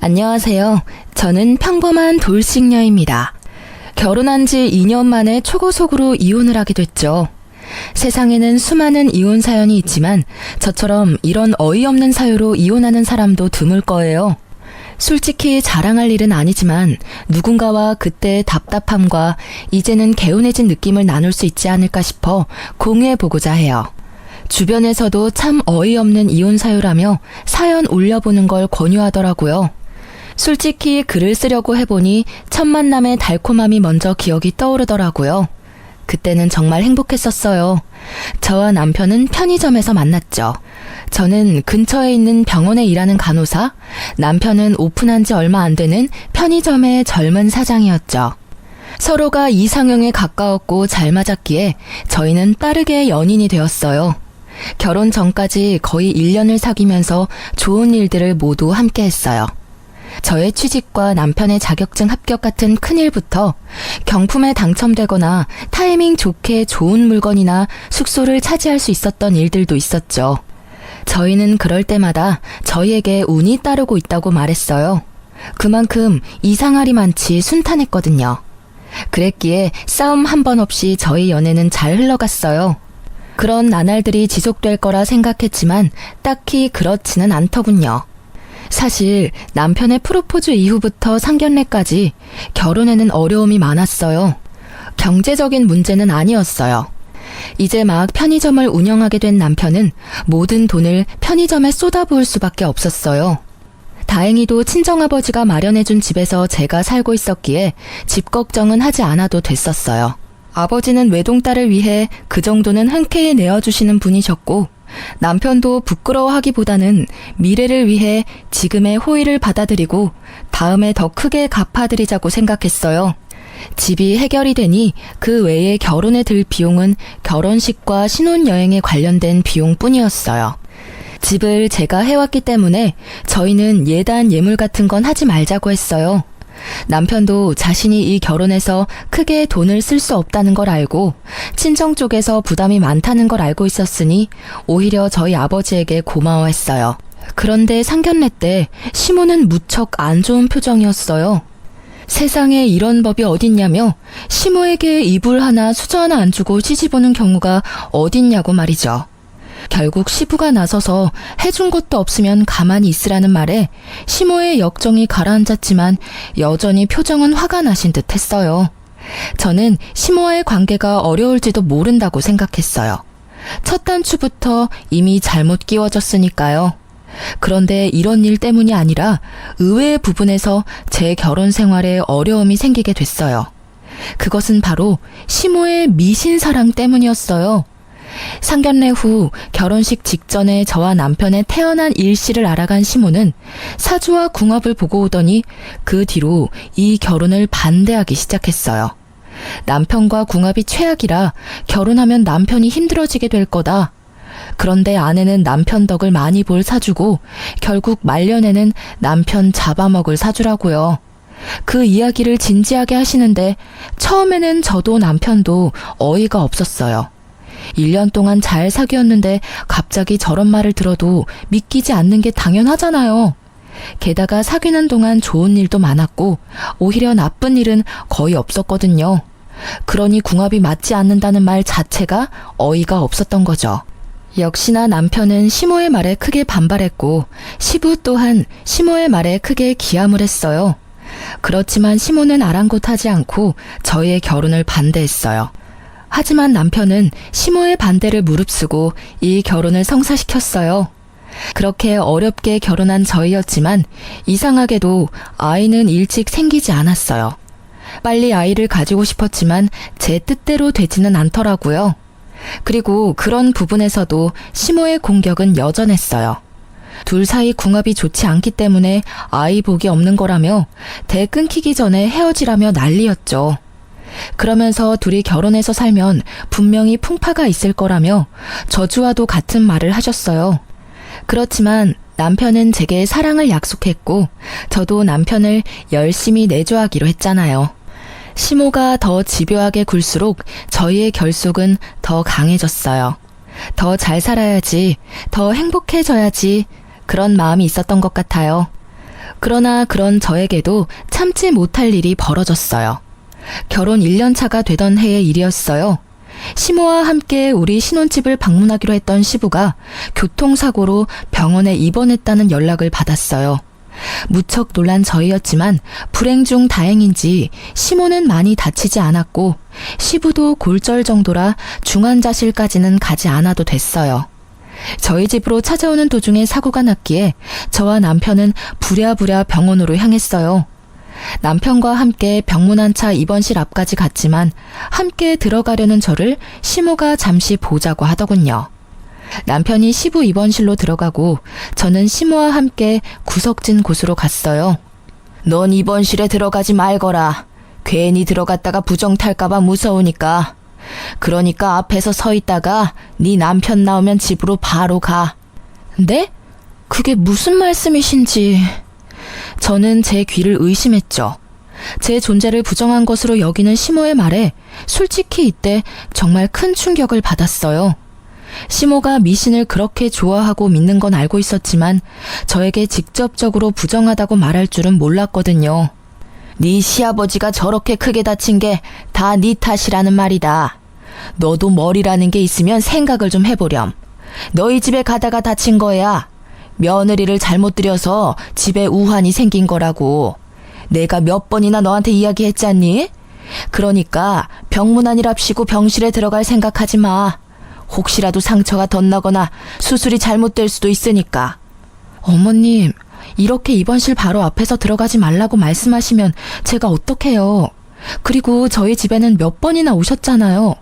안녕하세요. 저는 평범한 돌싱녀입니다. 결혼한 지 2년 만에 초고속으로 이혼을 하게 됐죠. 세상에는 수많은 이혼 사연이 있지만 저처럼 이런 어이없는 사유로 이혼하는 사람도 드물 거예요. 솔직히 자랑할 일은 아니지만 누군가와 그때의 답답함과 이제는 개운해진 느낌을 나눌 수 있지 않을까 싶어 공유해보고자 해요. 주변에서도 참 어이없는 이혼 사유라며 사연 올려보는 걸 권유하더라고요. 솔직히 글을 쓰려고 해보니 첫 만남의 달콤함이 먼저 기억이 떠오르더라고요. 그때는 정말 행복했었어요. 저와 남편은 편의점에서 만났죠. 저는 근처에 있는 병원에 일하는 간호사, 남편은 오픈한 지 얼마 안 되는 편의점의 젊은 사장이었죠. 서로가 이상형에 가까웠고 잘 맞았기에 저희는 빠르게 연인이 되었어요. 결혼 전까지 거의 1년을 사귀면서 좋은 일들을 모두 함께 했어요. 저의 취직과 남편의 자격증 합격 같은 큰일부터 경품에 당첨되거나 타이밍 좋게 좋은 물건이나 숙소를 차지할 수 있었던 일들도 있었죠. 저희는 그럴 때마다 저희에게 운이 따르고 있다고 말했어요. 그만큼 이상할이 많지 순탄했거든요. 그랬기에 싸움 한 번 없이 저희 연애는 잘 흘러갔어요. 그런 나날들이 지속될 거라 생각했지만 딱히 그렇지는 않더군요. 사실 남편의 프로포즈 이후부터 상견례까지 결혼에는 어려움이 많았어요. 경제적인 문제는 아니었어요. 이제 막 편의점을 운영하게 된 남편은 모든 돈을 편의점에 쏟아부을 수밖에 없었어요. 다행히도 친정아버지가 마련해준 집에서 제가 살고 있었기에 집 걱정은 하지 않아도 됐었어요. 아버지는 외동딸을 위해 그 정도는 흔쾌히 내어주시는 분이셨고 남편도 부끄러워하기보다는 미래를 위해 지금의 호의를 받아들이고 다음에 더 크게 갚아드리자고 생각했어요. 집이 해결이 되니 그 외에 결혼에 들 비용은 결혼식과 신혼여행에 관련된 비용뿐이었어요. 집을 제가 해왔기 때문에 저희는 예단 예물 같은 건 하지 말자고 했어요. 남편도 자신이 이 결혼에서 크게 돈을 쓸 수 없다는 걸 알고 친정 쪽에서 부담이 많다는 걸 알고 있었으니 오히려 저희 아버지에게 고마워했어요. 그런데 상견례 때 시모는 무척 안 좋은 표정이었어요. 세상에 이런 법이 어딨냐며 시모에게 이불 하나 수저 하나 안 주고 시집 오는 경우가 어딨냐고 말이죠. 결국 시부가 나서서 해준 것도 없으면 가만히 있으라는 말에 시모의 역정이 가라앉았지만 여전히 표정은 화가 나신 듯 했어요. 저는 시모와의 관계가 어려울지도 모른다고 생각했어요. 첫 단추부터 이미 잘못 끼워졌으니까요. 그런데 이런 일 때문이 아니라 의외의 부분에서 제 결혼 생활에 어려움이 생기게 됐어요. 그것은 바로 시모의 미신사랑 때문이었어요. 상견례 후 결혼식 직전에 저와 남편의 태어난 일시를 알아간 시모는 사주와 궁합을 보고 오더니 그 뒤로 이 결혼을 반대하기 시작했어요. 남편과 궁합이 최악이라 결혼하면 남편이 힘들어지게 될 거다. 그런데 아내는 남편 덕을 많이 볼 사주고 결국 말년에는 남편 잡아먹을 사주라고요. 그 이야기를 진지하게 하시는데 처음에는 저도 남편도 어이가 없었어요. 1년 동안 잘 사귀었는데 갑자기 저런 말을 들어도 믿기지 않는 게 당연하잖아요. 게다가 사귀는 동안 좋은 일도 많았고 오히려 나쁜 일은 거의 없었거든요. 그러니 궁합이 맞지 않는다는 말 자체가 어이가 없었던 거죠. 역시나 남편은 시모의 말에 크게 반발했고 시부 또한 시모의 말에 크게 기함을 했어요. 그렇지만 시모는 아랑곳하지 않고 저희의 결혼을 반대했어요. 하지만 남편은 시모의 반대를 무릅쓰고 이 결혼을 성사시켰어요. 그렇게 어렵게 결혼한 저희였지만 이상하게도 아이는 일찍 생기지 않았어요. 빨리 아이를 가지고 싶었지만 제 뜻대로 되지는 않더라고요. 그리고 그런 부분에서도 시모의 공격은 여전했어요. 둘 사이 궁합이 좋지 않기 때문에 아이 복이 없는 거라며 대 끊기기 전에 헤어지라며 난리였죠. 그러면서 둘이 결혼해서 살면 분명히 풍파가 있을 거라며 저주와도 같은 말을 하셨어요. 그렇지만 남편은 제게 사랑을 약속했고 저도 남편을 열심히 내조하기로 했잖아요. 시모가 더 집요하게 굴수록 저희의 결속은 더 강해졌어요. 더 잘 살아야지, 더 행복해져야지 그런 마음이 있었던 것 같아요. 그러나 그런 저에게도 참지 못할 일이 벌어졌어요. 결혼 1년 차가 되던 해의 일이었어요. 시모와 함께 우리 신혼집을 방문하기로 했던 시부가 교통사고로 병원에 입원했다는 연락을 받았어요. 무척 놀란 저희였지만 불행 중 다행인지 시모는 많이 다치지 않았고 시부도 골절 정도라 중환자실까지는 가지 않아도 됐어요. 저희 집으로 찾아오는 도중에 사고가 났기에 저와 남편은 부랴부랴 병원으로 향했어요. 남편과 함께 병문안차 입원실 앞까지 갔지만 함께 들어가려는 저를 시모가 잠시 보자고 하더군요. 남편이 시부 입원실로 들어가고 저는 시모와 함께 구석진 곳으로 갔어요. 넌 입원실에 들어가지 말거라. 괜히 들어갔다가 부정 탈까봐 무서우니까. 그러니까 앞에서 서 있다가 네 남편 나오면 집으로 바로 가. 네? 그게 무슨 말씀이신지. 저는 제 귀를 의심했죠. 제 존재를 부정한 것으로 여기는 시모의 말에 솔직히 이때 정말 큰 충격을 받았어요. 시모가 미신을 그렇게 좋아하고 믿는 건 알고 있었지만 저에게 직접적으로 부정하다고 말할 줄은 몰랐거든요. 네 시아버지가 저렇게 크게 다친 게 다 네 탓이라는 말이다. 너도 머리라는 게 있으면 생각을 좀 해보렴. 너희 집에 가다가 다친 거야. 며느리를 잘못 들여서 집에 우환이 생긴 거라고. 내가 몇 번이나 너한테 이야기했잖니? 그러니까 병문안이랍시고 병실에 들어갈 생각하지 마. 혹시라도 상처가 덧나거나 수술이 잘못될 수도 있으니까. 어머님, 이렇게 입원실 바로 앞에서 들어가지 말라고 말씀하시면 제가 어떡해요. 그리고 저희 집에는 몇 번이나 오셨잖아요.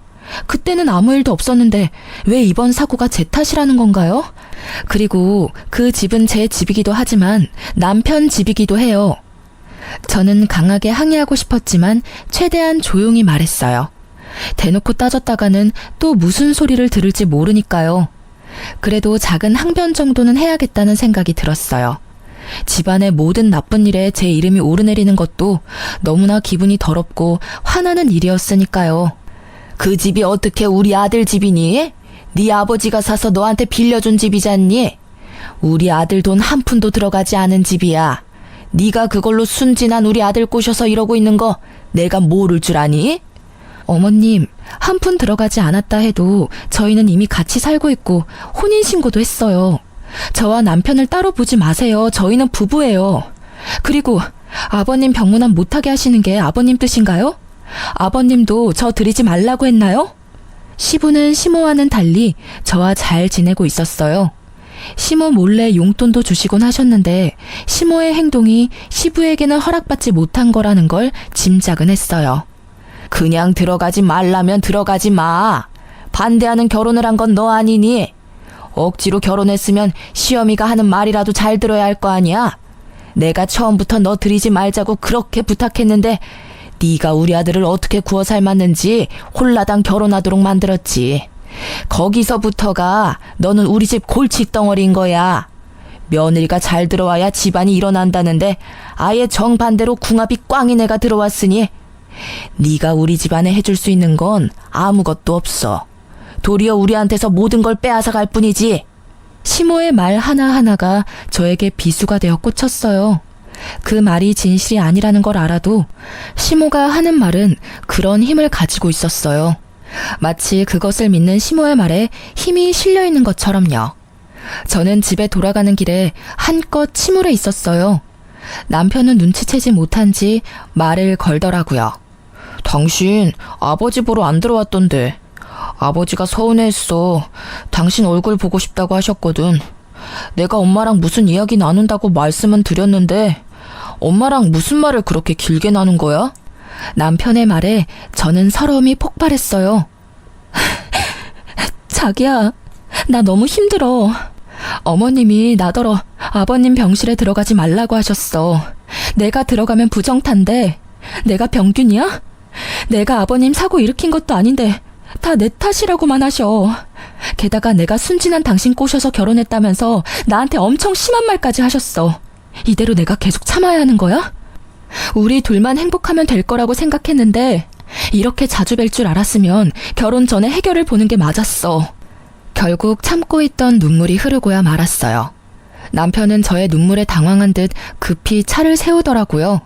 그때는 아무 일도 없었는데 왜 이번 사고가 제 탓이라는 건가요? 그리고 그 집은 제 집이기도 하지만 남편 집이기도 해요. 저는 강하게 항의하고 싶었지만 최대한 조용히 말했어요. 대놓고 따졌다가는 또 무슨 소리를 들을지 모르니까요. 그래도 작은 항변 정도는 해야겠다는 생각이 들었어요. 집안의 모든 나쁜 일에 제 이름이 오르내리는 것도 너무나 기분이 더럽고 화나는 일이었으니까요. 그 집이 어떻게 우리 아들 집이니? 네 아버지가 사서 너한테 빌려준 집이잖니? 우리 아들 돈 한 푼도 들어가지 않은 집이야. 네가 그걸로 순진한 우리 아들 꼬셔서 이러고 있는 거 내가 모를 줄 아니? 어머님, 한 푼 들어가지 않았다 해도 저희는 이미 같이 살고 있고 혼인신고도 했어요. 저와 남편을 따로 보지 마세요. 저희는 부부예요. 그리고 아버님 병문안 못하게 하시는 게 아버님 뜻인가요? 아버님도 저 드리지 말라고 했나요? 시부는 시모와는 달리 저와 잘 지내고 있었어요. 시모 몰래 용돈도 주시곤 하셨는데 시모의 행동이 시부에게는 허락받지 못한 거라는 걸 짐작은 했어요. 그냥 들어가지 말라면 들어가지 마. 반대하는 결혼을 한 건 너 아니니? 억지로 결혼했으면 시어미가 하는 말이라도 잘 들어야 할 거 아니야? 내가 처음부터 너 들이지 말자고 그렇게 부탁했는데 네가 우리 아들을 어떻게 구워 삶았는지 홀라당 결혼하도록 만들었지. 거기서부터가 너는 우리 집 골칫덩어리인 거야. 며느리가 잘 들어와야 집안이 일어난다는데 아예 정반대로 궁합이 꽝인 애가 들어왔으니 네가 우리 집안에 해줄 수 있는 건 아무것도 없어. 도리어 우리한테서 모든 걸 빼앗아 갈 뿐이지. 시모의 말 하나하나가 저에게 비수가 되어 꽂혔어요. 그 말이 진실이 아니라는 걸 알아도 시모가 하는 말은 그런 힘을 가지고 있었어요. 마치 그것을 믿는 시모의 말에 힘이 실려 있는 것처럼요. 저는 집에 돌아가는 길에 한껏 침울해 있었어요. 남편은 눈치채지 못한지 말을 걸더라고요. 당신 아버지 보러 안 들어왔던데. 아버지가 서운해했어. 당신 얼굴 보고 싶다고 하셨거든. 내가 엄마랑 무슨 이야기 나눈다고 말씀은 드렸는데 엄마랑 무슨 말을 그렇게 길게 나눈 거야? 남편의 말에 저는 서러움이 폭발했어요. 자기야, 나 너무 힘들어. 어머님이 나더러 아버님 병실에 들어가지 말라고 하셨어. 내가 들어가면 부정탄데 내가 병균이야? 내가 아버님 사고 일으킨 것도 아닌데 다 내 탓이라고만 하셔. 게다가 내가 순진한 당신 꼬셔서 결혼했다면서 나한테 엄청 심한 말까지 하셨어. 이대로 내가 계속 참아야 하는 거야? 우리 둘만 행복하면 될 거라고 생각했는데 이렇게 자주 뵐 줄 알았으면 결혼 전에 해결을 보는 게 맞았어. 결국 참고 있던 눈물이 흐르고야 말았어요. 남편은 저의 눈물에 당황한 듯 급히 차를 세우더라고요.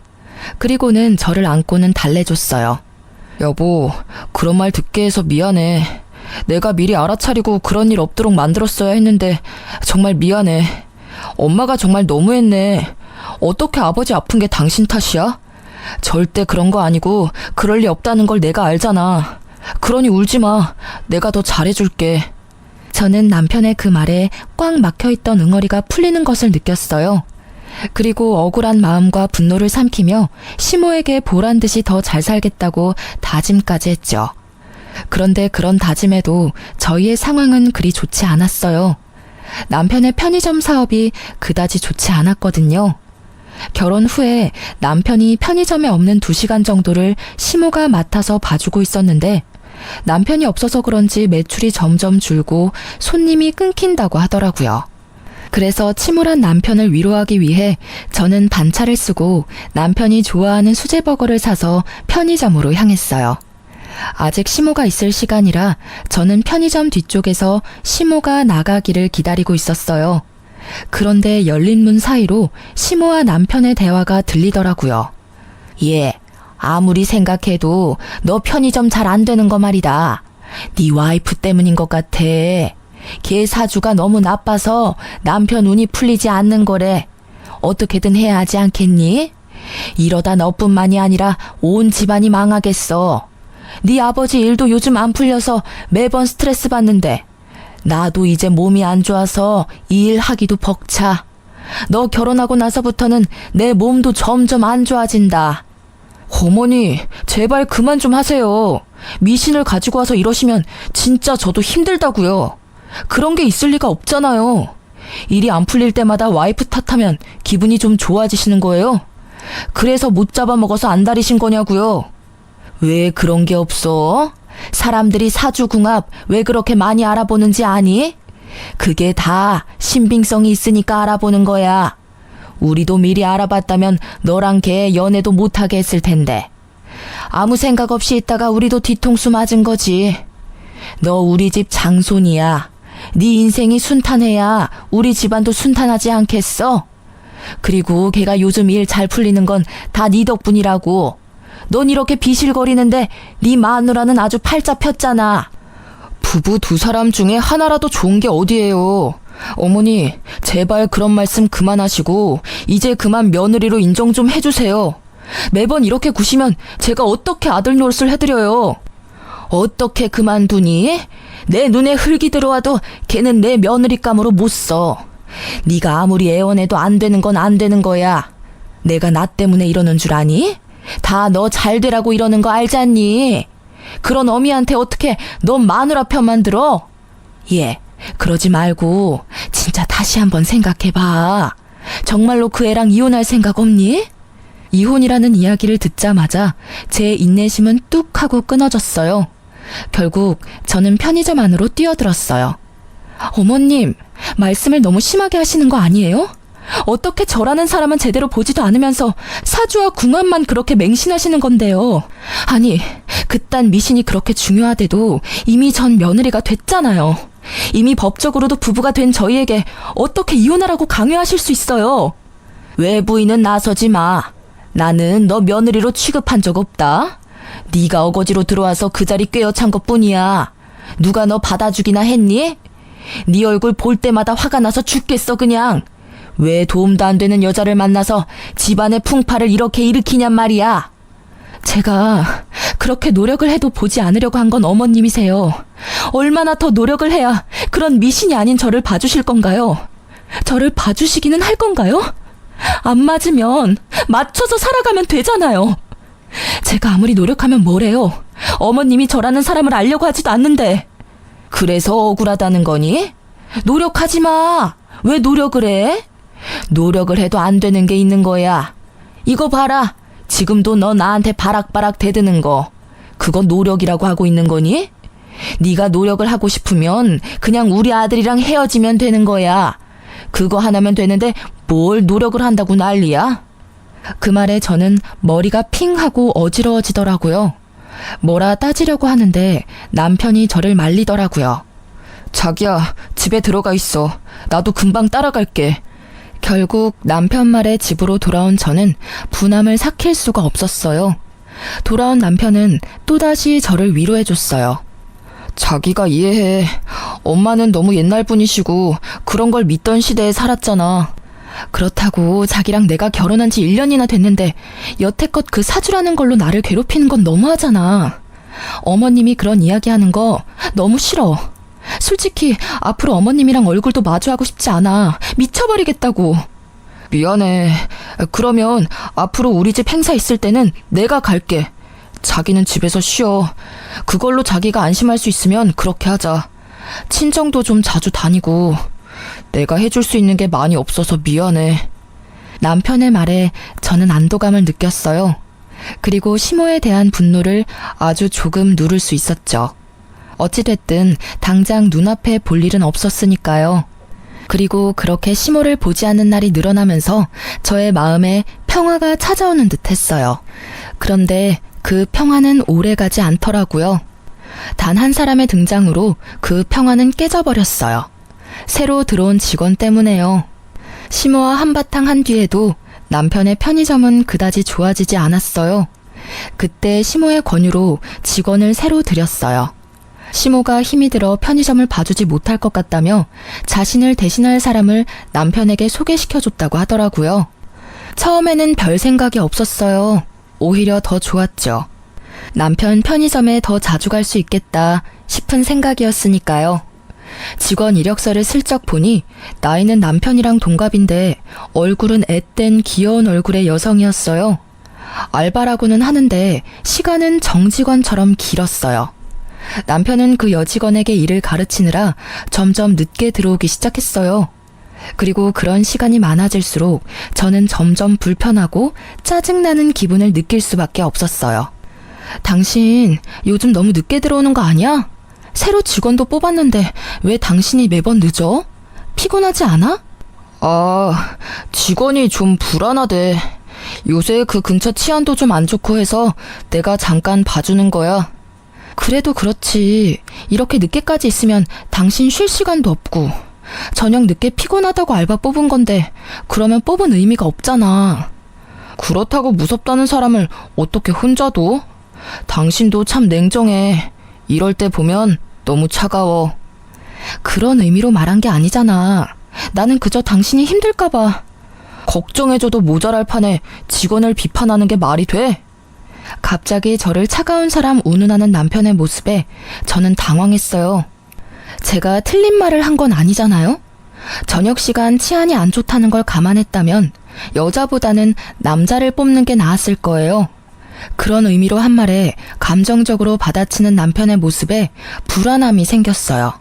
그리고는 저를 안고는 달래줬어요. 여보, 그런 말 듣게 해서 미안해. 내가 미리 알아차리고 그런 일 없도록 만들었어야 했는데 정말 미안해. 엄마가 정말 너무했네. 어떻게 아버지 아픈 게 당신 탓이야? 절대 그런 거 아니고 그럴 리 없다는 걸 내가 알잖아. 그러니 울지 마. 내가 더 잘해줄게. 저는 남편의 그 말에 꽉 막혀있던 응어리가 풀리는 것을 느꼈어요. 그리고 억울한 마음과 분노를 삼키며 시모에게 보란 듯이 더 잘 살겠다고 다짐까지 했죠. 그런데 그런 다짐에도 저희의 상황은 그리 좋지 않았어요. 남편의 편의점 사업이 그다지 좋지 않았거든요. 결혼 후에 남편이 편의점에 없는 2시간 정도를 시모가 맡아서 봐주고 있었는데 남편이 없어서 그런지 매출이 점점 줄고 손님이 끊긴다고 하더라고요. 그래서 침울한 남편을 위로하기 위해 저는 반차를 쓰고 남편이 좋아하는 수제버거를 사서 편의점으로 향했어요. 아직 시모가 있을 시간이라 저는 편의점 뒤쪽에서 시모가 나가기를 기다리고 있었어요. 그런데 열린 문 사이로 시모와 남편의 대화가 들리더라고요. 예, 아무리 생각해도 너 편의점 잘 안 되는 거 말이다. 네 와이프 때문인 것 같아. 걔 사주가 너무 나빠서 남편 운이 풀리지 않는 거래. 어떻게든 해야 하지 않겠니? 이러다 너뿐만이 아니라 온 집안이 망하겠어. 네 아버지 일도 요즘 안 풀려서 매번 스트레스 받는데 나도 이제 몸이 안 좋아서 이 일 하기도 벅차. 너 결혼하고 나서부터는 내 몸도 점점 안 좋아진다. 어머니, 제발 그만 좀 하세요. 미신을 가지고 와서 이러시면 진짜 저도 힘들다고요. 그런 게 있을 리가 없잖아요. 일이 안 풀릴 때마다 와이프 탓하면 기분이 좀 좋아지시는 거예요? 그래서 못 잡아먹어서 안달이신 거냐고요? 왜 그런 게 없어? 사람들이 사주궁합 왜 그렇게 많이 알아보는지 아니? 그게 다 신빙성이 있으니까 알아보는 거야. 우리도 미리 알아봤다면 너랑 걔 연애도 못하게 했을 텐데. 아무 생각 없이 있다가 우리도 뒤통수 맞은 거지. 너 우리 집 장손이야. 네 인생이 순탄해야 우리 집안도 순탄하지 않겠어? 그리고 걔가 요즘 일 잘 풀리는 건 다 네 덕분이라고. 넌 이렇게 비실거리는데 네 마누라는 아주 팔자 폈잖아. 부부 2사람 중에 하나라도 좋은 게 어디예요. 어머니, 제발 그런 말씀 그만하시고 이제 그만 며느리로 인정 좀 해주세요. 매번 이렇게 구시면 제가 어떻게 아들 노릇을 해드려요. 어떻게 그만두니? 내 눈에 흙이 들어와도 걔는 내 며느리감으로 못 써. 네가 아무리 애원해도 안 되는 건 안 되는 거야. 내가 나 때문에 이러는 줄 아니? 다 너 잘 되라고 이러는 거 알잖니? 그런 어미한테 어떻게 너 마누라 편만 들어? 예, 그러지 말고 진짜 다시 한번 생각해봐. 정말로 그 애랑 이혼할 생각 없니? 이혼이라는 이야기를 듣자마자 제 인내심은 뚝 하고 끊어졌어요. 결국 저는 편의점 안으로 뛰어들었어요. 어머님, 말씀을 너무 심하게 하시는 거 아니에요? 어떻게 저라는 사람은 제대로 보지도 않으면서 사주와 궁합만 그렇게 맹신하시는 건데요. 아니, 그딴 미신이 그렇게 중요하대도 이미 전 며느리가 됐잖아요. 이미 법적으로도 부부가 된 저희에게 어떻게 이혼하라고 강요하실 수 있어요? 외부인은 나서지 마. 나는 너 며느리로 취급한 적 없다. 네가 어거지로 들어와서 그 자리 꿰어찬 것뿐이야. 누가 너 받아주기나 했니? 네 얼굴 볼 때마다 화가 나서 죽겠어 그냥. 왜 도움도 안 되는 여자를 만나서 집안의 풍파를 이렇게 일으키냔 말이야. 제가 그렇게 노력을 해도 보지 않으려고 한 건 어머님이세요. 얼마나 더 노력을 해야 그런 미신이 아닌 저를 봐주실 건가요? 저를 봐주시기는 할 건가요? 안 맞으면 맞춰서 살아가면 되잖아요. 제가 아무리 노력하면 뭐래요? 어머님이 저라는 사람을 알려고 하지도 않는데. 그래서 억울하다는 거니? 노력하지 마. 왜 노력을 해? 노력을 해도 안 되는 게 있는 거야. 이거 봐라. 지금도 너 나한테 바락바락 대드는 거. 그거 노력이라고 하고 있는 거니? 네가 노력을 하고 싶으면 그냥 우리 아들이랑 헤어지면 되는 거야. 그거 하나면 되는데 뭘 노력을 한다고 난리야? 그 말에 저는 머리가 핑하고 어지러워지더라고요. 뭐라 따지려고 하는데 남편이 저를 말리더라고요. 자기야, 집에 들어가 있어. 나도 금방 따라갈게. 결국 남편 말에 집으로 돌아온 저는 분함을 삭힐 수가 없었어요. 돌아온 남편은 또다시 저를 위로해줬어요. 자기가 이해해. 엄마는 너무 옛날 분이시고 그런 걸 믿던 시대에 살았잖아. 그렇다고 자기랑 내가 결혼한 지 1년이나 됐는데 여태껏 그 사주라는 걸로 나를 괴롭히는 건 너무하잖아. 어머님이 그런 이야기하는 거 너무 싫어. 솔직히 앞으로 어머님이랑 얼굴도 마주하고 싶지 않아. 미쳐버리겠다고. 미안해. 그러면 앞으로 우리 집 행사 있을 때는 내가 갈게. 자기는 집에서 쉬어. 그걸로 자기가 안심할 수 있으면 그렇게 하자. 친정도 좀 자주 다니고. 내가 해줄 수 있는 게 많이 없어서 미안해. 남편의 말에 저는 안도감을 느꼈어요. 그리고 시모에 대한 분노를 아주 조금 누를 수 있었죠. 어찌됐든 당장 눈앞에 볼 일은 없었으니까요. 그리고 그렇게 시모를 보지 않는 날이 늘어나면서 저의 마음에 평화가 찾아오는 듯 했어요. 그런데 그 평화는 오래가지 않더라고요. 단 한 사람의 등장으로 그 평화는 깨져버렸어요. 새로 들어온 직원 때문에요. 시모와 한바탕 한 뒤에도 남편의 편의점은 그다지 좋아지지 않았어요. 그때 시모의 권유로 직원을 새로 들였어요. 시모가 힘이 들어 편의점을 봐주지 못할 것 같다며 자신을 대신할 사람을 남편에게 소개시켜줬다고 하더라고요. 처음에는 별 생각이 없었어요. 오히려 더 좋았죠. 남편 편의점에 더 자주 갈 수 있겠다 싶은 생각이었으니까요. 직원 이력서를 슬쩍 보니 나이는 남편이랑 동갑인데 얼굴은 앳된 귀여운 얼굴의 여성이었어요. 알바라고는 하는데 시간은 정직원처럼 길었어요. 남편은 그 여직원에게 일을 가르치느라 점점 늦게 들어오기 시작했어요. 그리고 그런 시간이 많아질수록 저는 점점 불편하고 짜증나는 기분을 느낄 수밖에 없었어요. 당신 요즘 너무 늦게 들어오는 거 아니야? 새로 직원도 뽑았는데 왜 당신이 매번 늦어? 피곤하지 않아? 아, 직원이 좀 불안하대. 요새 그 근처 치안도 좀 안 좋고 해서 내가 잠깐 봐주는 거야. 그래도 그렇지. 이렇게 늦게까지 있으면 당신 쉴 시간도 없고. 저녁 늦게 피곤하다고 알바 뽑은 건데 그러면 뽑은 의미가 없잖아. 그렇다고 무섭다는 사람을 어떻게 혼자 둬? 당신도 참 냉정해. 이럴 때 보면 너무 차가워. 그런 의미로 말한 게 아니잖아. 나는 그저 당신이 힘들까봐. 걱정해줘도 모자랄 판에 직원을 비판하는 게 말이 돼? 갑자기 저를 차가운 사람 운운하는 남편의 모습에 저는 당황했어요. 제가 틀린 말을 한 건 아니잖아요? 저녁 시간 치안이 안 좋다는 걸 감안했다면 여자보다는 남자를 뽑는 게 나았을 거예요. 그런 의미로 한 말에 감정적으로 받아치는 남편의 모습에 불안함이 생겼어요.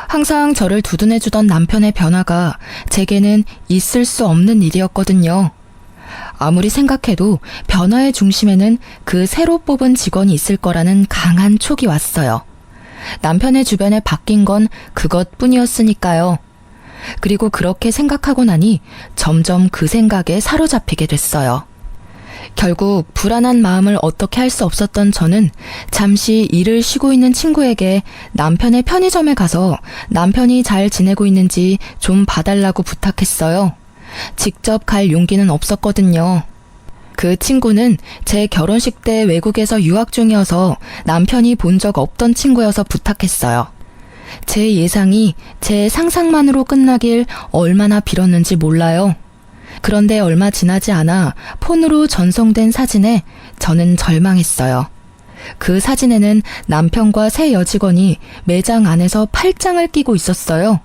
항상 저를 두둔해주던 남편의 변화가 제게는 있을 수 없는 일이었거든요. 아무리 생각해도 변화의 중심에는 그 새로 뽑은 직원이 있을 거라는 강한 촉이 왔어요. 남편의 주변에 바뀐 건 그것뿐이었으니까요. 그리고 그렇게 생각하고 나니 점점 그 생각에 사로잡히게 됐어요. 결국 불안한 마음을 어떻게 할 수 없었던 저는 잠시 일을 쉬고 있는 친구에게 남편의 편의점에 가서 남편이 잘 지내고 있는지 좀 봐달라고 부탁했어요. 직접 갈 용기는 없었거든요. 그 친구는 제 결혼식 때 외국에서 유학 중이어서 남편이 본 적 없던 친구여서 부탁했어요. 제 예상이 제 상상만으로 끝나길 얼마나 빌었는지 몰라요. 그런데 얼마 지나지 않아 폰으로 전송된 사진에 저는 절망했어요. 그 사진에는 남편과 새 여직원이 매장 안에서 팔짱을 끼고 있었어요.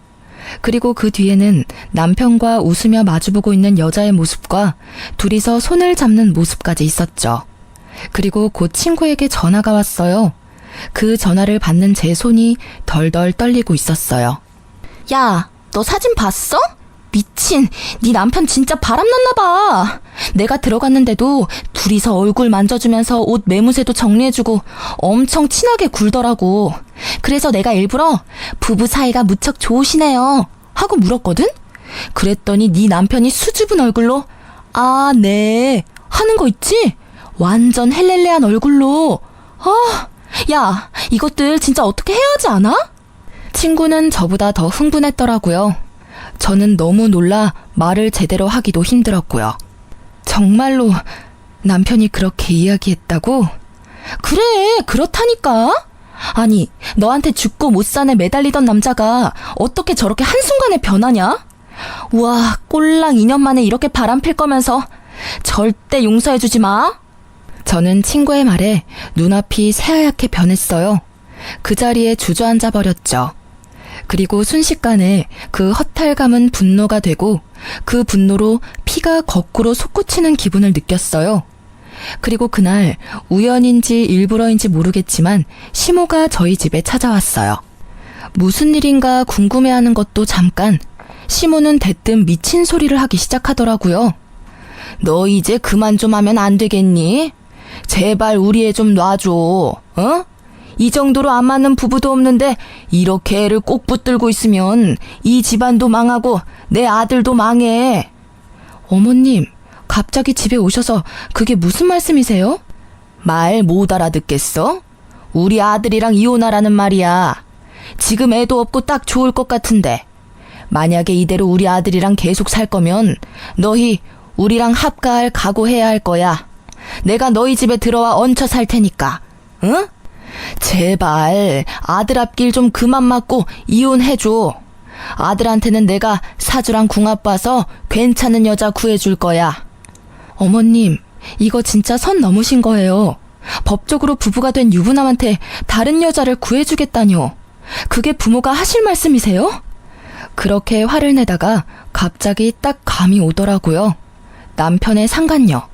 그리고 그 뒤에는 남편과 웃으며 마주보고 있는 여자의 모습과 둘이서 손을 잡는 모습까지 있었죠. 그리고 곧 친구에게 전화가 왔어요. 그 전화를 받는 제 손이 덜덜 떨리고 있었어요. 야, 너 사진 봤어? 미친, 네 남편 진짜 바람났나 봐. 내가 들어갔는데도 둘이서 얼굴 만져주면서 옷 매무새도 정리해주고 엄청 친하게 굴더라고. 그래서 내가 일부러 부부 사이가 무척 좋으시네요 하고 물었거든? 그랬더니 네 남편이 수줍은 얼굴로 아, 네 하는 거 있지? 완전 헬렐레한 얼굴로. 아, 야, 이것들 진짜 어떻게 해야 하지 않아? 친구는 저보다 더 흥분했더라고요. 저는 너무 놀라 말을 제대로 하기도 힘들었고요. 정말로 남편이 그렇게 이야기했다고? 그래, 그렇다니까. 아니, 너한테 죽고 못 산에 매달리던 남자가 어떻게 저렇게 한순간에 변하냐? 우와, 꼴랑 2년 만에 이렇게 바람필 거면서 절대 용서해주지 마. 저는 친구의 말에 눈앞이 새하얗게 변했어요. 그 자리에 주저앉아 버렸죠. 그리고 순식간에 그 허탈감은 분노가 되고 그 분노로 피가 거꾸로 솟구치는 기분을 느꼈어요. 그리고 그날 우연인지 일부러인지 모르겠지만 시모가 저희 집에 찾아왔어요. 무슨 일인가 궁금해하는 것도 잠깐, 시모는 대뜸 미친 소리를 하기 시작하더라고요. 너 이제 그만 좀 하면 안 되겠니? 제발 우리 애 좀 놔줘. 어? 이 정도로 안 맞는 부부도 없는데 이렇게 애를 꼭 붙들고 있으면 이 집안도 망하고 내 아들도 망해. 어머님, 갑자기 집에 오셔서 그게 무슨 말씀이세요? 말 못 알아듣겠어? 우리 아들이랑 이혼하라는 말이야. 지금 애도 없고 딱 좋을 것 같은데 만약에 이대로 우리 아들이랑 계속 살 거면 너희 우리랑 합가할 각오해야 할 거야. 내가 너희 집에 들어와 얹혀 살 테니까. 응? 제발 아들 앞길 좀 그만 맞고 이혼해줘. 아들한테는 내가 사주랑 궁합 봐서 괜찮은 여자 구해줄 거야. 어머님, 이거 진짜 선 넘으신 거예요. 법적으로 부부가 된 유부남한테 다른 여자를 구해주겠다뇨. 그게 부모가 하실 말씀이세요? 그렇게 화를 내다가 갑자기 딱 감이 오더라고요. 남편의 상간녀.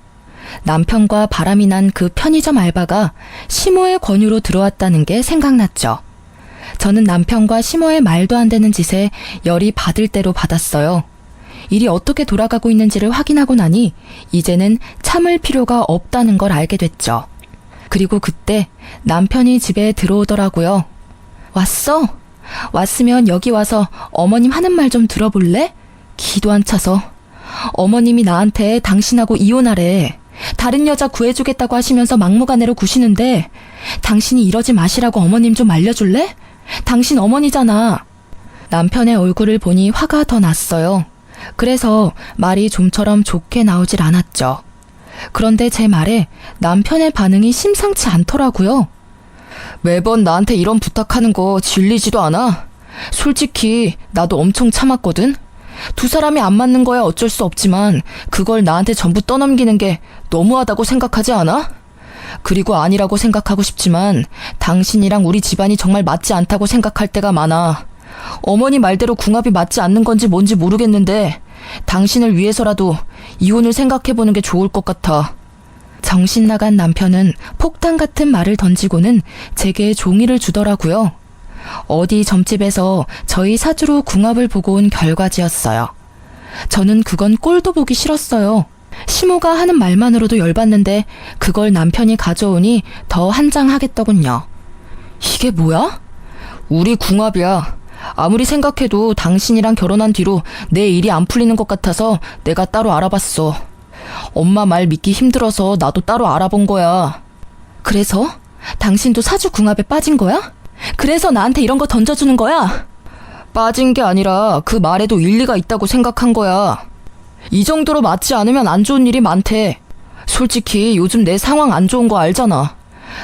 남편과 바람이 난 그 편의점 알바가 시모의 권유로 들어왔다는 게 생각났죠. 저는 남편과 시모의 말도 안 되는 짓에 열이 받을 대로 받았어요. 일이 어떻게 돌아가고 있는지를 확인하고 나니 이제는 참을 필요가 없다는 걸 알게 됐죠. 그리고 그때 남편이 집에 들어오더라고요. 왔어? 왔으면 여기 와서 어머님 하는 말 좀 들어볼래? 기도 안 차서. 어머님이 나한테 당신하고 이혼하래. 다른 여자 구해주겠다고 하시면서 막무가내로 구시는데 당신이 이러지 마시라고 어머님 좀 알려줄래? 당신 어머니잖아. 남편의 얼굴을 보니 화가 더 났어요. 그래서 말이 좀처럼 좋게 나오질 않았죠. 그런데 제 말에 남편의 반응이 심상치 않더라고요. 매번 나한테 이런 부탁하는 거 질리지도 않아? 솔직히 나도 엄청 참았거든? 두 사람이 안 맞는 거야 어쩔 수 없지만 그걸 나한테 전부 떠넘기는 게 너무하다고 생각하지 않아? 그리고 아니라고 생각하고 싶지만 당신이랑 우리 집안이 정말 맞지 않다고 생각할 때가 많아. 어머니 말대로 궁합이 맞지 않는 건지 뭔지 모르겠는데 당신을 위해서라도 이혼을 생각해보는 게 좋을 것 같아. 정신 나간 남편은 폭탄 같은 말을 던지고는 제게 종이를 주더라고요. 어디 점집에서 저희 사주로 궁합을 보고 온 결과지였어요. 저는 그건 꼴도 보기 싫었어요. 시모가 하는 말만으로도 열받는데 그걸 남편이 가져오니 더 한장하겠더군요. 이게 뭐야? 우리 궁합이야. 아무리 생각해도 당신이랑 결혼한 뒤로 내 일이 안 풀리는 것 같아서 내가 따로 알아봤어. 엄마 말 믿기 힘들어서 나도 따로 알아본 거야. 그래서? 당신도 사주 궁합에 빠진 거야? 그래서 나한테 이런 거 던져주는 거야? 빠진 게 아니라 그 말에도 일리가 있다고 생각한 거야. 이 정도로 맞지 않으면 안 좋은 일이 많대. 솔직히 요즘 내 상황 안 좋은 거 알잖아.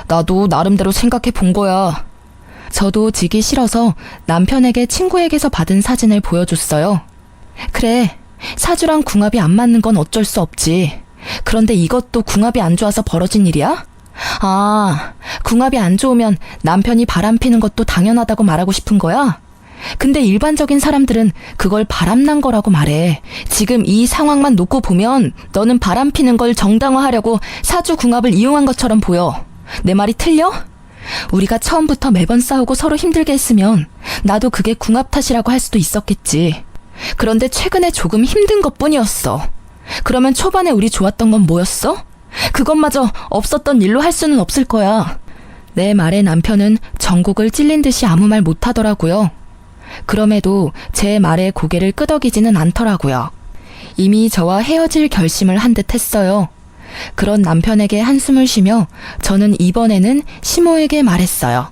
나도 나름대로 생각해 본 거야. 저도 지기 싫어서 남편에게 친구에게서 받은 사진을 보여줬어요. 그래, 사주랑 궁합이 안 맞는 건 어쩔 수 없지. 그런데 이것도 궁합이 안 좋아서 벌어진 일이야? 아, 궁합이 안 좋으면 남편이 바람피는 것도 당연하다고 말하고 싶은 거야? 근데 일반적인 사람들은 그걸 바람난 거라고 말해. 지금 이 상황만 놓고 보면 너는 바람피는 걸 정당화하려고 사주 궁합을 이용한 것처럼 보여. 내 말이 틀려? 우리가 처음부터 매번 싸우고 서로 힘들게 했으면 나도 그게 궁합 탓이라고 할 수도 있었겠지. 그런데 최근에 조금 힘든 것뿐이었어. 그러면 초반에 우리 좋았던 건 뭐였어? 그것마저 없었던 일로 할 수는 없을 거야. 내 말에 남편은 전곡을 찔린 듯이 아무 말 못하더라고요. 그럼에도 제 말에 고개를 끄덕이지는 않더라고요. 이미 저와 헤어질 결심을 한 듯 했어요. 그런 남편에게 한숨을 쉬며 저는 이번에는 시모에게 말했어요.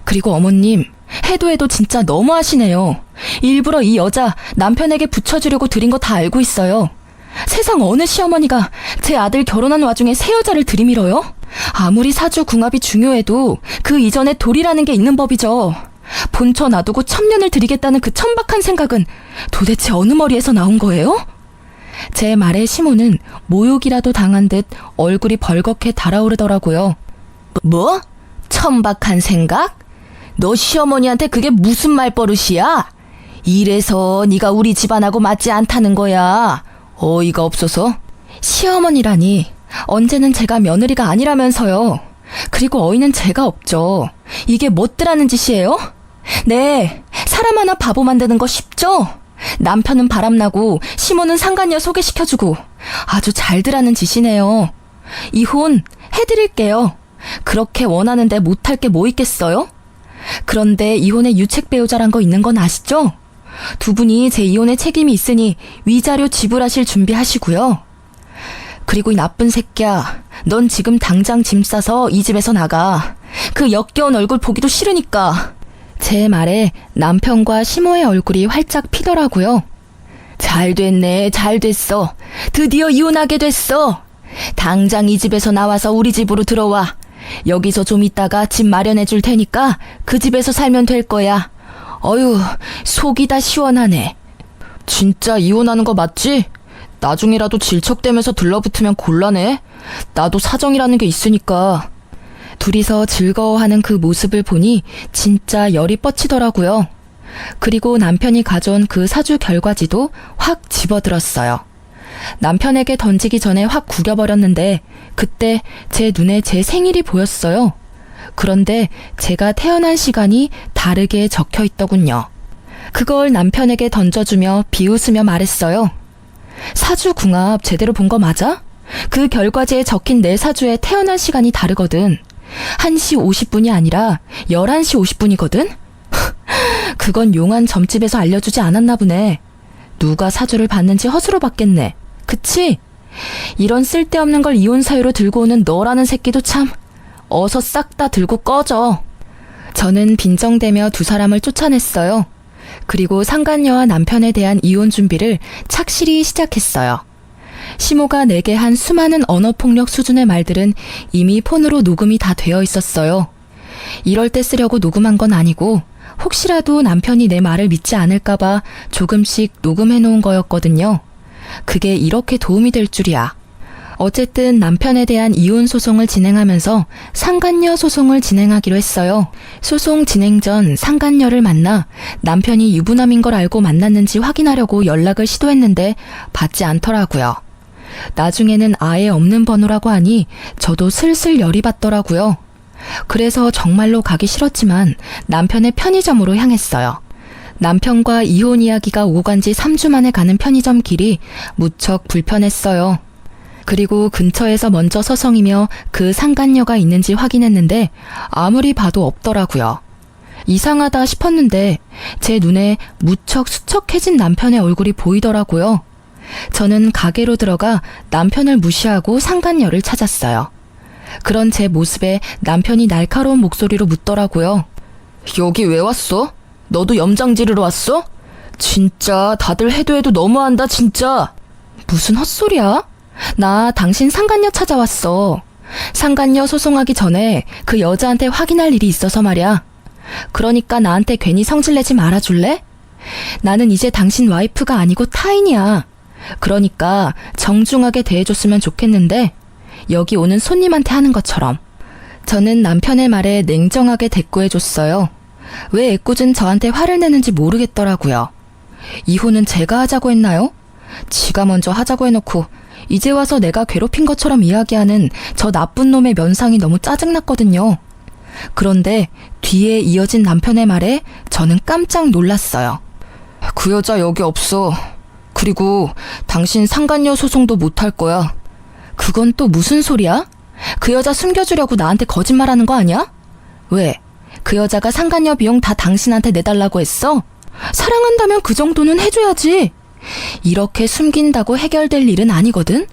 그리고 어머님, 해도 진짜 너무하시네요. 일부러 이 여자 남편에게 붙여주려고 드린 거 다 알고 있어요. 세상 어느 시어머니가 제 아들 결혼한 와중에 새 여자를 들이밀어요? 아무리 사주 궁합이 중요해도 그 이전에 돌이라는 게 있는 법이죠. 본처 놔두고 천년을 드리겠다는 그 천박한 생각은 도대체 어느 머리에서 나온 거예요? 제 말에 시모는 모욕이라도 당한 듯 얼굴이 벌겋게 달아오르더라고요. 뭐? 천박한 생각? 너 시어머니한테 그게 무슨 말버릇이야? 이래서 네가 우리 집안하고 맞지 않다는 거야. 어이가 없어서. 시어머니라니, 언제는 제가 며느리가 아니라면서요. 그리고 어이는 제가 없죠. 이게 못들하는 짓이에요? 네, 사람 하나 바보 만드는 거 쉽죠? 남편은 바람나고 시모는 상간녀 소개시켜주고 아주 잘들하는 짓이네요. 이혼 해드릴게요. 그렇게 원하는데 못할 게 뭐 있겠어요? 그런데 이혼에 유책 배우자란 거 있는 건 아시죠? 두 분이 제 이혼에 책임이 있으니 위자료 지불하실 준비하시고요. 그리고 이 나쁜 새끼야, 넌 지금 당장 짐 싸서 이 집에서 나가. 그 역겨운 얼굴 보기도 싫으니까. 제 말에 남편과 시모의 얼굴이 활짝 피더라고요. 잘 됐네, 잘 됐어. 드디어 이혼하게 됐어. 당장 이 집에서 나와서 우리 집으로 들어와. 여기서 좀 있다가 집 마련해 줄 테니까 그 집에서 살면 될 거야. 어휴, 속이 다 시원하네. 진짜 이혼하는 거 맞지? 나중에라도 질척대면서 들러붙으면 곤란해. 나도 사정이라는 게 있으니까. 둘이서 즐거워하는 그 모습을 보니 진짜 열이 뻗치더라고요. 그리고 남편이 가져온 그 사주 결과지도 확 집어들었어요. 남편에게 던지기 전에 확 구겨버렸는데 그때 제 눈에 제 생일이 보였어요. 그런데 제가 태어난 시간이 다르게 적혀 있더군요. 그걸 남편에게 던져주며 비웃으며 말했어요. 사주 궁합 제대로 본 거 맞아? 그 결과지에 적힌 내 사주에 태어난 시간이 다르거든. 1시 50분이 아니라 11시 50분이거든? 그건 용한 점집에서 알려주지 않았나 보네. 누가 사주를 봤는지 허수로 봤겠네. 그치? 이런 쓸데없는 걸 이혼 사유로 들고 오는 너라는 새끼도 참. 어서 싹 다 들고 꺼져. 저는 빈정대며 두 사람을 쫓아냈어요. 그리고 상간녀와 남편에 대한 이혼 준비를 착실히 시작했어요. 시모가 내게 한 수많은 언어폭력 수준의 말들은 이미 폰으로 녹음이 다 되어 있었어요. 이럴 때 쓰려고 녹음한 건 아니고 혹시라도 남편이 내 말을 믿지 않을까봐 조금씩 녹음해 놓은 거였거든요. 그게 이렇게 도움이 될 줄이야. 어쨌든 남편에 대한 이혼 소송을 진행하면서 상간녀 소송을 진행하기로 했어요. 소송 진행 전 상간녀를 만나 남편이 유부남인 걸 알고 만났는지 확인하려고 연락을 시도했는데 받지 않더라고요. 나중에는 아예 없는 번호라고 하니 저도 슬슬 열이 받더라고요. 그래서 정말로 가기 싫었지만 남편의 편의점으로 향했어요. 남편과 이혼 이야기가 오고 간 지 3주 만에 가는 편의점 길이 무척 불편했어요. 그리고 근처에서 먼저 서성이며 그 상간녀가 있는지 확인했는데 아무리 봐도 없더라고요. 이상하다 싶었는데 제 눈에 무척 수척해진 남편의 얼굴이 보이더라고요. 저는 가게로 들어가 남편을 무시하고 상간녀를 찾았어요. 그런 제 모습에 남편이 날카로운 목소리로 묻더라고요. 여기 왜 왔어? 너도 염장 지르러 왔어? 진짜 다들 해도 너무한다 진짜. 무슨 헛소리야? 나 당신 상간녀 찾아왔어. 상간녀 소송하기 전에 그 여자한테 확인할 일이 있어서 말이야. 그러니까 나한테 괜히 성질내지 말아줄래? 나는 이제 당신 와이프가 아니고 타인이야. 그러니까 정중하게 대해줬으면 좋겠는데 여기 오는 손님한테 하는 것처럼. 저는 남편의 말에 냉정하게 대꾸해줬어요. 왜 애꿎은 저한테 화를 내는지 모르겠더라고요. 이혼은 제가 하자고 했나요? 지가 먼저 하자고 해놓고 이제 와서 내가 괴롭힌 것처럼 이야기하는 저 나쁜 놈의 면상이 너무 짜증났거든요. 그런데 뒤에 이어진 남편의 말에 저는 깜짝 놀랐어요. 그 여자 여기 없어. 그리고 당신 상간녀 소송도 못할 거야. 그건 또 무슨 소리야? 그 여자 숨겨주려고 나한테 거짓말하는 거 아니야? 왜? 그 여자가 상간녀 비용 다 당신한테 내달라고 했어? 사랑한다면 그 정도는 해줘야지. 이렇게 숨긴다고 해결될 일은 아니거든?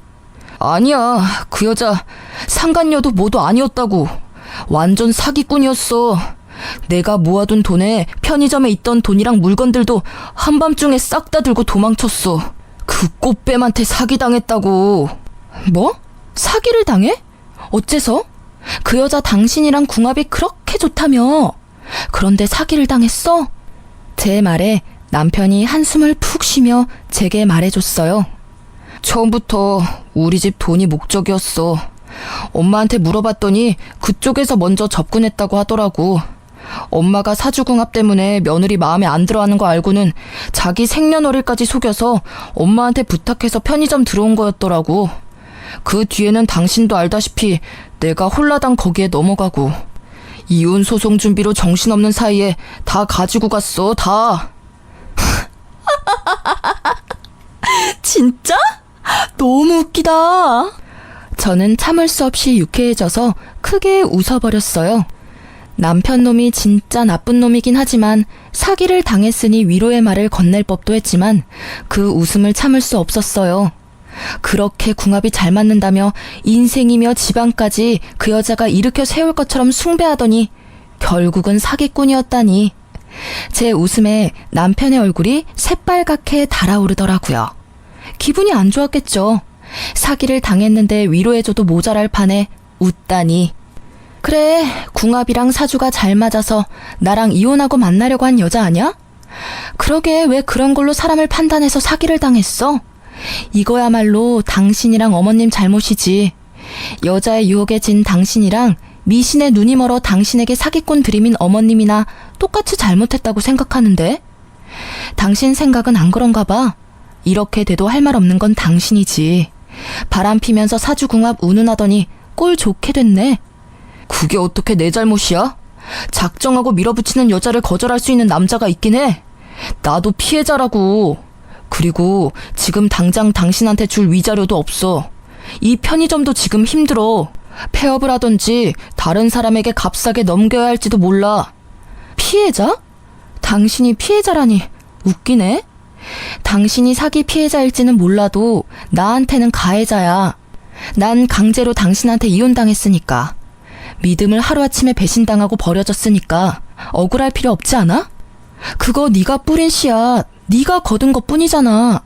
아니야. 그 여자 상간녀도 뭐도 아니었다고. 완전 사기꾼이었어. 내가 모아둔 돈에 편의점에 있던 돈이랑 물건들도 한밤중에 싹 다 들고 도망쳤어. 그 꽃뱀한테 사기당했다고. 뭐? 사기를 당해? 어째서? 그 여자 당신이랑 궁합이 그렇게 좋다며. 그런데 사기를 당했어? 제 말에 남편이 한숨을 푹 쉬며 제게 말해줬어요. 처음부터 우리 집 돈이 목적이었어. 엄마한테 물어봤더니 그쪽에서 먼저 접근했다고 하더라고. 엄마가 사주궁합 때문에 며느리 마음에 안 들어하는 거 알고는 자기 생년월일까지 속여서 엄마한테 부탁해서 편의점 들어온 거였더라고. 그 뒤에는 당신도 알다시피 내가 홀라당 거기에 넘어가고 이혼 소송 준비로 정신없는 사이에 다 가지고 갔어, 다. 진짜? 너무 웃기다. 저는 참을 수 없이 유쾌해져서 크게 웃어버렸어요. 남편 놈이 진짜 나쁜 놈이긴 하지만 사기를 당했으니 위로의 말을 건넬 법도 했지만 그 웃음을 참을 수 없었어요. 그렇게 궁합이 잘 맞는다며 인생이며 집안까지 그 여자가 일으켜 세울 것처럼 숭배하더니 결국은 사기꾼이었다니. 제 웃음에 남편의 얼굴이 새빨갛게 달아오르더라고요. 기분이 안 좋았겠죠. 사기를 당했는데 위로해줘도 모자랄 판에 웃다니. 그래, 궁합이랑 사주가 잘 맞아서 나랑 이혼하고 만나려고 한 여자 아냐? 그러게 왜 그런 걸로 사람을 판단해서 사기를 당했어? 이거야말로 당신이랑 어머님 잘못이지. 여자의 유혹에 진 당신이랑 미신의 눈이 멀어 당신에게 사기꾼 들이민 어머님이나 똑같이 잘못했다고 생각하는데? 당신 생각은 안 그런가 봐. 이렇게 돼도 할 말 없는 건 당신이지. 바람 피면서 사주궁합 운운하더니 꼴 좋게 됐네. 그게 어떻게 내 잘못이야? 작정하고 밀어붙이는 여자를 거절할 수 있는 남자가 있긴 해. 나도 피해자라고. 그리고 지금 당장 당신한테 줄 위자료도 없어. 이 편의점도 지금 힘들어. 폐업을 하던지 다른 사람에게 값싸게 넘겨야 할지도 몰라. 피해자? 당신이 피해자라니 웃기네. 당신이 사기 피해자일지는 몰라도 나한테는 가해자야. 난 강제로 당신한테 이혼당했으니까. 믿음을 하루아침에 배신당하고 버려졌으니까 억울할 필요 없지 않아? 그거 네가 뿌린 씨앗, 네가 거둔 것뿐이잖아.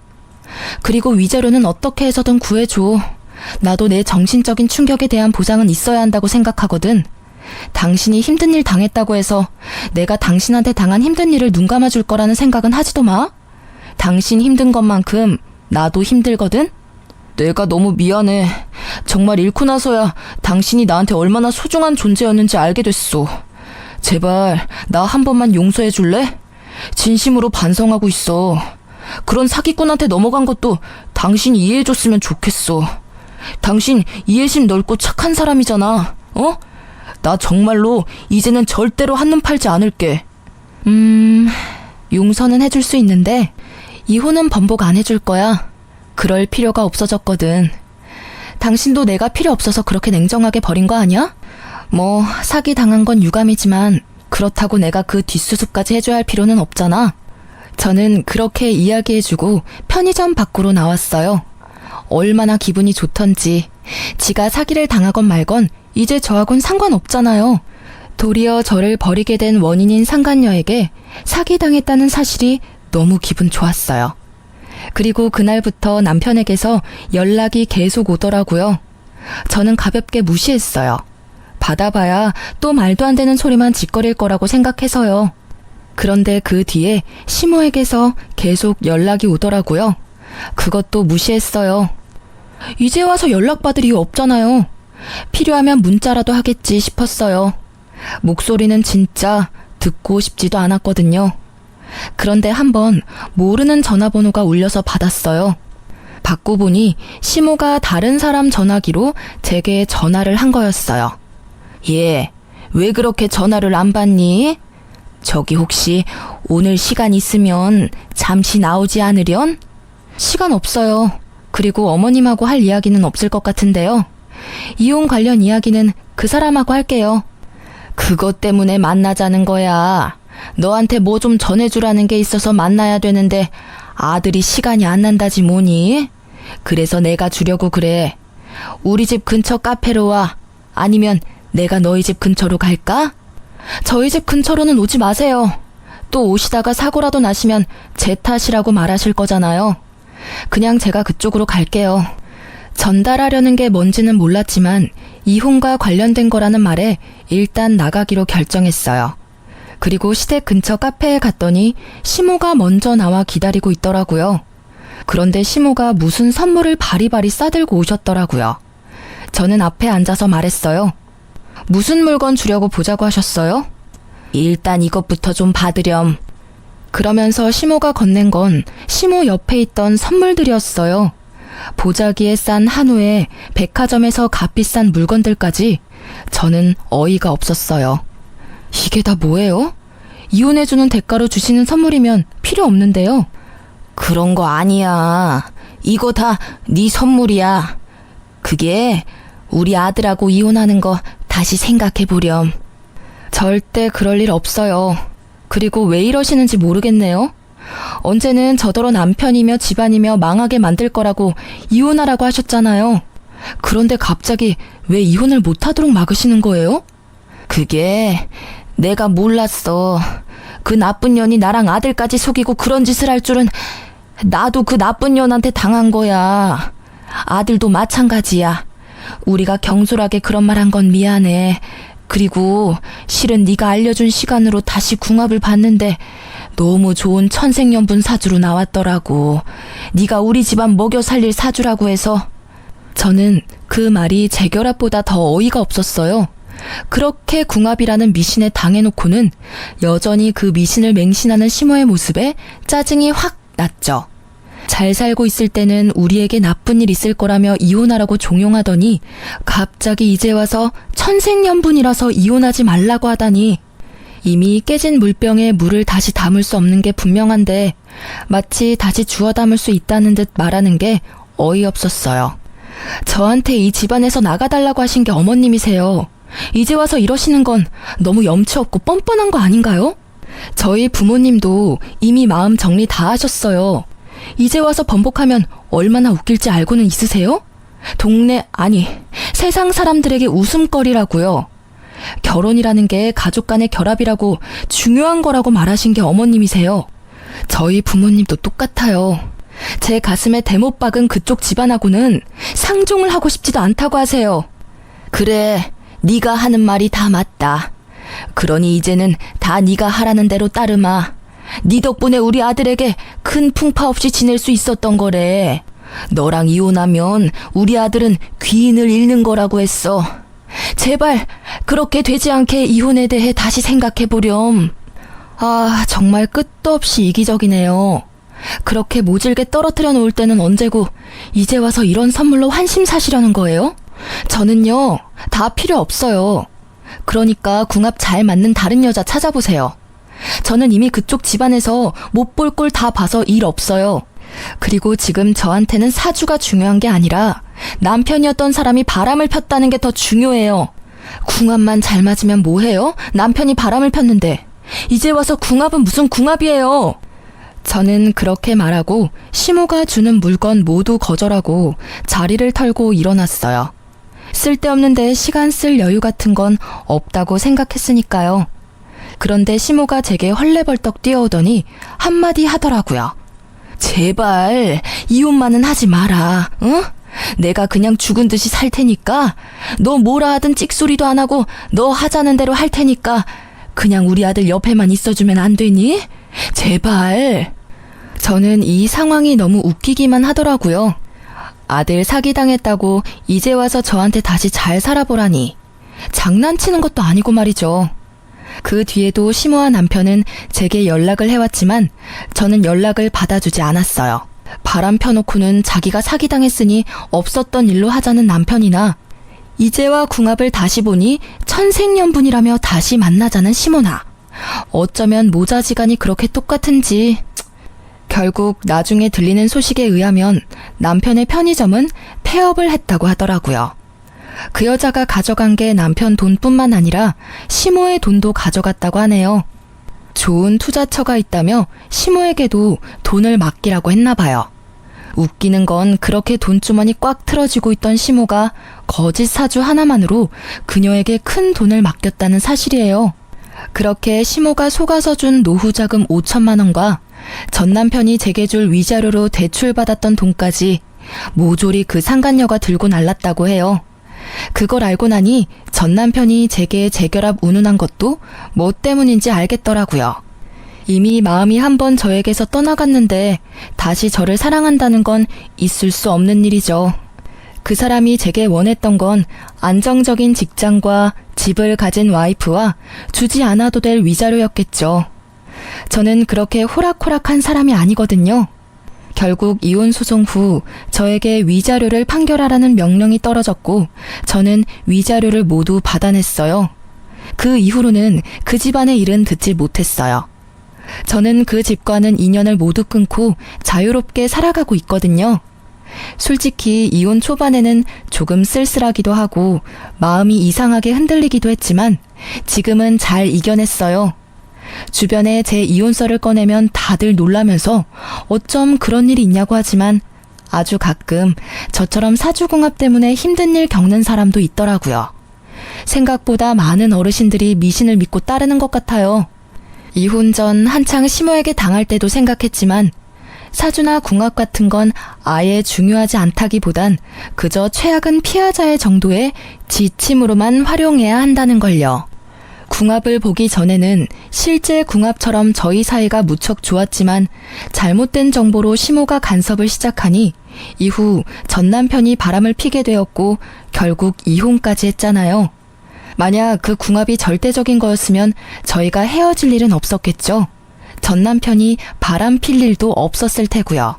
그리고 위자료는 어떻게 해서든 구해줘. 나도 내 정신적인 충격에 대한 보상은 있어야 한다고 생각하거든. 당신이 힘든 일 당했다고 해서 내가 당신한테 당한 힘든 일을 눈 감아줄 거라는 생각은 하지도 마. 당신 힘든 것만큼 나도 힘들거든. 내가 너무 미안해. 정말 잃고 나서야 당신이 나한테 얼마나 소중한 존재였는지 알게 됐어. 제발 나 한 번만 용서해 줄래? 진심으로 반성하고 있어. 그런 사기꾼한테 넘어간 것도 당신이 이해해줬으면 좋겠어. 당신 이해심 넓고 착한 사람이잖아. 어? 나 정말로 이제는 절대로 한눈 팔지 않을게. 용서는 해줄 수 있는데 이혼은 번복 안 해줄 거야. 그럴 필요가 없어졌거든. 당신도 내가 필요 없어서 그렇게 냉정하게 버린 거 아니야? 뭐 사기 당한 건 유감이지만 그렇다고 내가 그 뒷수습까지 해줘야 할 필요는 없잖아. 저는 그렇게 이야기해주고 편의점 밖으로 나왔어요. 얼마나 기분이 좋던지. 지가 사기를 당하건 말건 이제 저하고는 상관없잖아요. 도리어 저를 버리게 된 원인인 상간녀에게 사기당했다는 사실이 너무 기분 좋았어요. 그리고 그날부터 남편에게서 연락이 계속 오더라고요. 저는 가볍게 무시했어요. 받아봐야 또 말도 안 되는 소리만 짓거릴 거라고 생각해서요. 그런데 그 뒤에 시모에게서 계속 연락이 오더라고요. 그것도 무시했어요. 이제 와서 연락받을 이유 없잖아요. 필요하면 문자라도 하겠지 싶었어요. 목소리는 진짜 듣고 싶지도 않았거든요. 그런데 한번 모르는 전화번호가 울려서 받았어요. 받고 보니 시모가 다른 사람 전화기로 제게 전화를 한 거였어요. 예, 왜 그렇게 전화를 안 받니? 저기 혹시 오늘 시간 있으면 잠시 나오지 않으련? 시간 없어요. 그리고 어머님하고 할 이야기는 없을 것 같은데요. 이혼 관련 이야기는 그 사람하고 할게요. 그것 때문에 만나자는 거야. 너한테 뭐 좀 전해주라는 게 있어서 만나야 되는데 아들이 시간이 안 난다지 뭐니? 그래서 내가 주려고 그래. 우리 집 근처 카페로 와. 아니면 내가 너희 집 근처로 갈까? 저희 집 근처로는 오지 마세요. 또 오시다가 사고라도 나시면 제 탓이라고 말하실 거잖아요. 그냥 제가 그쪽으로 갈게요. 전달하려는 게 뭔지는 몰랐지만 이혼과 관련된 거라는 말에 일단 나가기로 결정했어요. 그리고 시댁 근처 카페에 갔더니 시모가 먼저 나와 기다리고 있더라고요. 그런데 시모가 무슨 선물을 바리바리 싸들고 오셨더라고요. 저는 앞에 앉아서 말했어요. 무슨 물건 주려고 보자고 하셨어요? 일단 이것부터 좀 받으렴. 그러면서 시모가 건넨 건 시모 옆에 있던 선물들이었어요. 보자기에 싼 한우에 백화점에서 값비싼 물건들까지. 저는 어이가 없었어요. 이게 다 뭐예요? 이혼해주는 대가로 주시는 선물이면 필요 없는데요. 그런 거 아니야. 이거 다 네 선물이야. 그게 우리 아들하고 이혼하는 거 다시 생각해보렴. 절대 그럴 일 없어요. 그리고 왜 이러시는지 모르겠네요. 언제는 저더러 남편이며 집안이며 망하게 만들 거라고 이혼하라고 하셨잖아요. 그런데 갑자기 왜 이혼을 못하도록 막으시는 거예요? 그게 내가 몰랐어. 그 나쁜 년이 나랑 아들까지 속이고 그런 짓을 할 줄은. 나도 그 나쁜 년한테 당한 거야. 아들도 마찬가지야. 우리가 경솔하게 그런 말 한 건 미안해. 그리고 실은 네가 알려준 시간으로 다시 궁합을 봤는데 너무 좋은 천생연분 사주로 나왔더라고. 네가 우리 집안 먹여 살릴 사주라고 해서. 저는 그 말이 제 결합보다 더 어이가 없었어요. 그렇게 궁합이라는 미신에 당해놓고는 여전히 그 미신을 맹신하는 시모의 모습에 짜증이 확 났죠. 잘 살고 있을 때는 우리에게 나쁜 일 있을 거라며 이혼하라고 종용하더니 갑자기 이제 와서 천생연분이라서 이혼하지 말라고 하다니. 이미 깨진 물병에 물을 다시 담을 수 없는 게 분명한데 마치 다시 주워 담을 수 있다는 듯 말하는 게 어이없었어요. 저한테 이 집안에서 나가달라고 하신 게 어머님이세요. 이제 와서 이러시는 건 너무 염치 없고 뻔뻔한 거 아닌가요? 저희 부모님도 이미 마음 정리 다 하셨어요. 이제 와서 번복하면 얼마나 웃길지 알고는 있으세요? 동네, 아니, 세상 사람들에게 웃음거리라고요. 결혼이라는 게 가족 간의 결합이라고 중요한 거라고 말하신 게 어머님이세요. 저희 부모님도 똑같아요. 제 가슴에 대못 박은 그쪽 집안하고는 상종을 하고 싶지도 않다고 하세요. 그래, 네가 하는 말이 다 맞다. 그러니 이제는 다 네가 하라는 대로 따르마. 네 덕분에 우리 아들에게 큰 풍파 없이 지낼 수 있었던 거래. 너랑 이혼하면 우리 아들은 귀인을 잃는 거라고 했어. 제발 그렇게 되지 않게 이혼에 대해 다시 생각해보렴. 아, 정말 끝도 없이 이기적이네요. 그렇게 모질게 떨어뜨려 놓을 때는 언제고 이제 와서 이런 선물로 환심 사시려는 거예요? 저는요, 다 필요 없어요. 그러니까 궁합 잘 맞는 다른 여자 찾아보세요. 저는 이미 그쪽 집안에서 못 볼 꼴 다 봐서 일 없어요. 그리고 지금 저한테는 사주가 중요한 게 아니라 남편이었던 사람이 바람을 폈다는 게 더 중요해요. 궁합만 잘 맞으면 뭐해요? 남편이 바람을 폈는데. 이제 와서 궁합은 무슨 궁합이에요? 저는 그렇게 말하고 시모가 주는 물건 모두 거절하고 자리를 털고 일어났어요. 쓸데없는데 시간 쓸 여유 같은 건 없다고 생각했으니까요. 그런데 시모가 제게 헐레벌떡 뛰어오더니 한마디 하더라고요. 제발 이혼만은 하지 마라. 응? 내가 그냥 죽은 듯이 살 테니까 너 뭐라 하든 찍소리도 안 하고 너 하자는 대로 할 테니까 그냥 우리 아들 옆에만 있어주면 안 되니? 제발. 저는 이 상황이 너무 웃기기만 하더라고요. 아들 사기당했다고 이제 와서 저한테 다시 잘 살아보라니. 장난치는 것도 아니고 말이죠. 그 뒤에도 시모와 남편은 제게 연락을 해왔지만 저는 연락을 받아주지 않았어요. 바람 펴놓고는 자기가 사기당했으니 없었던 일로 하자는 남편이나 이제와 궁합을 다시 보니 천생연분이라며 다시 만나자는 시모나. 어쩌면 모자지간이 그렇게 똑같은지. 결국 나중에 들리는 소식에 의하면 남편의 편의점은 폐업을 했다고 하더라고요. 그 여자가 가져간 게 남편 돈뿐만 아니라 시모의 돈도 가져갔다고 하네요. 좋은 투자처가 있다며 시모에게도 돈을 맡기라고 했나 봐요. 웃기는 건 그렇게 돈주머니 꽉 틀어지고 있던 시모가 거짓 사주 하나만으로 그녀에게 큰 돈을 맡겼다는 사실이에요. 그렇게 시모가 속아서 준 노후자금 5천만 원과 전 남편이 제게 줄 위자료로 대출받았던 돈까지 모조리 그 상간녀가 들고 날랐다고 해요. 그걸 알고 나니 전 남편이 제게 재결합 운운한 것도 뭐 때문인지 알겠더라고요. 이미 마음이 한번 저에게서 떠나갔는데 다시 저를 사랑한다는 건 있을 수 없는 일이죠. 그 사람이 제게 원했던 건 안정적인 직장과 집을 가진 와이프와 주지 않아도 될 위자료였겠죠. 저는 그렇게 호락호락한 사람이 아니거든요. 결국 이혼 소송 후 저에게 위자료를 판결하라는 명령이 떨어졌고 저는 위자료를 모두 받아냈어요. 그 이후로는 그 집안의 일은 듣지 못했어요. 저는 그 집과는 인연을 모두 끊고 자유롭게 살아가고 있거든요. 솔직히 이혼 초반에는 조금 쓸쓸하기도 하고 마음이 이상하게 흔들리기도 했지만 지금은 잘 이겨냈어요. 주변에 제 이혼설을 꺼내면 다들 놀라면서 어쩜 그런 일이 있냐고 하지만 아주 가끔 저처럼 사주궁합 때문에 힘든 일 겪는 사람도 있더라고요. 생각보다 많은 어르신들이 미신을 믿고 따르는 것 같아요. 이혼 전 한창 시모에게 당할 때도 생각했지만 사주나 궁합 같은 건 아예 중요하지 않다기보단 그저 최악은 피하자의 정도의 지침으로만 활용해야 한다는 걸요. 궁합을 보기 전에는 실제 궁합처럼 저희 사이가 무척 좋았지만 잘못된 정보로 시모가 간섭을 시작하니 이후 전 남편이 바람을 피게 되었고 결국 이혼까지 했잖아요. 만약 그 궁합이 절대적인 거였으면 저희가 헤어질 일은 없었겠죠. 전 남편이 바람 필 일도 없었을 테고요.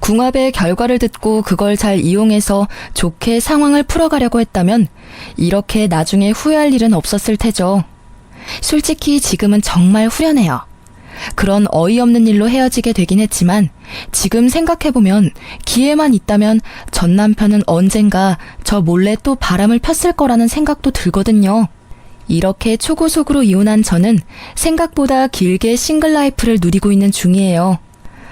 궁합의 결과를 듣고 그걸 잘 이용해서 좋게 상황을 풀어가려고 했다면 이렇게 나중에 후회할 일은 없었을 테죠. 솔직히 지금은 정말 후련해요. 그런 어이없는 일로 헤어지게 되긴 했지만 지금 생각해보면 기회만 있다면 전 남편은 언젠가 저 몰래 또 바람을 폈을 거라는 생각도 들거든요. 이렇게 초고속으로 이혼한 저는 생각보다 길게 싱글 라이프를 누리고 있는 중이에요.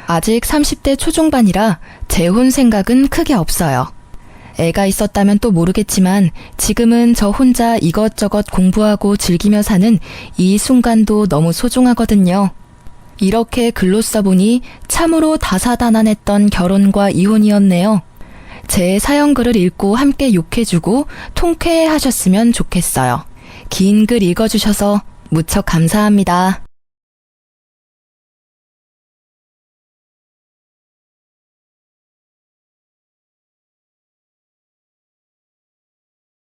아직 30대 초중반이라 재혼 생각은 크게 없어요. 애가 있었다면 또 모르겠지만 지금은 저 혼자 이것저것 공부하고 즐기며 사는 이 순간도 너무 소중하거든요. 이렇게 글로 써보니 참으로 다사다난했던 결혼과 이혼이었네요. 제 사연글을 읽고 함께 욕해주고 통쾌해하셨으면 좋겠어요. 긴 글 읽어주셔서 무척 감사합니다.